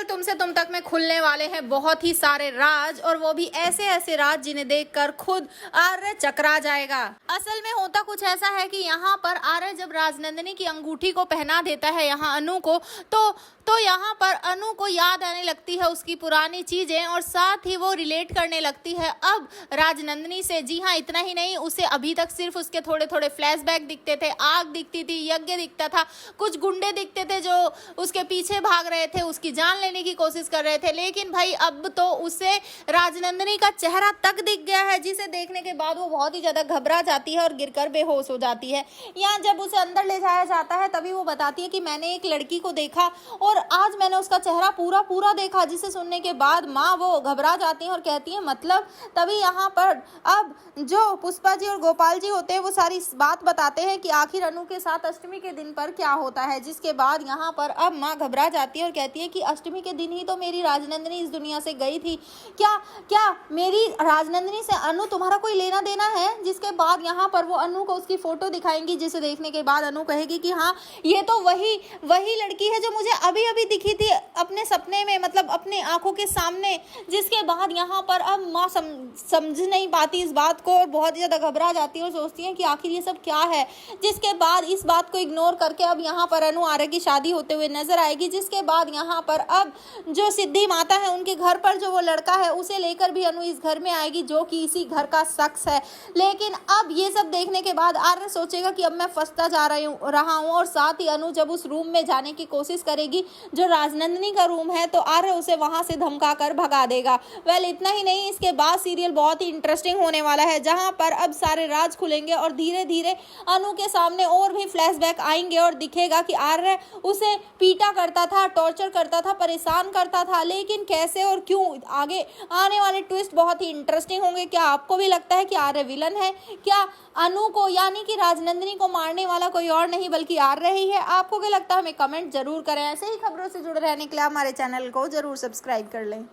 कल तुम से तुम तक में खुलने वाले हैं बहुत ही सारे राज, और वो भी ऐसे ऐसे राज जिन्हें देखकर खुद आर्य चकरा जाएगा। असल में होता कुछ ऐसा है कि यहाँ पर आर्य जब राजनंदिनी की अंगूठी को पहना देता है यहाँ अनु को, तो यहाँ पर अनु को याद आने लगती है उसकी पुरानी चीजें, और साथ ही वो रिलेट करने लगती है अब राजनंदिनी से। जी हाँ, इतना ही नहीं, उसे अभी तक सिर्फ उसके थोड़े थोड़े फ्लैशबैक दिखते थे, आग दिखती थी, यज्ञ दिखता था, कुछ गुंडे दिखते थे जो उसके पीछे भाग रहे थे, उसकी जान लेने की कोशिश कर रहे थे। लेकिन भाई अब तो उसे राजनंदिनी का चेहरा तक दिख गया है, जिसे देखने के बाद वो बहुत ही ज्यादा घबरा जाती है और गिरकर बेहोश हो जाती है। यहाँ जब उसे अंदर ले जाया जाता है तभी वो बताती है कि मैंने एक लड़की को देखा और आज मैंने उसका चेहरा पूरा देखा, जिसे सुनने के बाद माँ वो घबरा जाती है और कहती है मतलब। तभी यहाँ पर अब जो पुष्पा जी और गोपाल जी होते हैं वो सारी बात बताते हैं कि आखिर अनु के साथ अष्टमी के दिन पर क्या होता है, जिसके बाद यहाँ पर अब माँ घबरा जाती है और कहती है कि अष्टमी के दिन ही तो मेरी राजनंदिनी इस दुनिया से गई थी, क्या मेरी राजनंदिनी से अनु तुम्हारा कोई लेना देना है। जिसके बाद यहाँ पर वो अनु को उसकी फोटो दिखाएंगी, जिसे देखने के बाद अनु कहेगी कि हाँ ये तो वही लड़की है जो मुझे अभी अभी दिखी थी अपने सपने में, मतलब अपने आंखों के सामने। जिसके बाद यहाँ पर अब माँ समझ नहीं पाती इस बात को और बहुत ज्यादा घबरा जाती है और सोचती है कि आखिर ये सब क्या है। जिसके बाद इस बात को इग्नोर करके अब यहाँ पर अनु आर्य की शादी होते हुए नजर आएगी। जिसके बाद यहाँ पर अब जो सिद्धि माता है उनके घर पर जो वो लड़का है उसे लेकर भी अनु इस घर में आएगी, जो कि इसी घर का शख्स है। लेकिन अब ये सब देखने के बाद आर्य सोचेगा कि अब मैं फंसता जा रहा हूँ, और साथ ही अनु जब उस रूम में जाने की कोशिश करेगी जो राजनंदिनी का रूम है, तो आर्य उसे वहां से धमका कर भगा देगा। वेल इतना ही नहीं, इसके बाद सीरियल बहुत ही इंटरेस्टिंग होने वाला है, जहां पर अब सारे राज खुलेंगे और धीरे धीरे अनु के सामने और भी फ्लैशबैक आएंगे और दिखेगा कि आर्य उसे पीटा करता था, टॉर्चर करता था, परेशान करता था, लेकिन कैसे और क्यों। आगे आने वाले ट्विस्ट बहुत ही इंटरेस्टिंग होंगे। क्या आपको भी लगता है कि आर्य विलन है? क्या अनु को यानी कि राजनंदिनी को मारने वाला कोई और नहीं बल्कि आर्य ही है? आपको क्या लगता है हमें कमेंट जरूर करें। ऐसे ही खबरों से जुड़े रहने के लिए हमारे चैनल को जरूर सब्सक्राइब कर लें।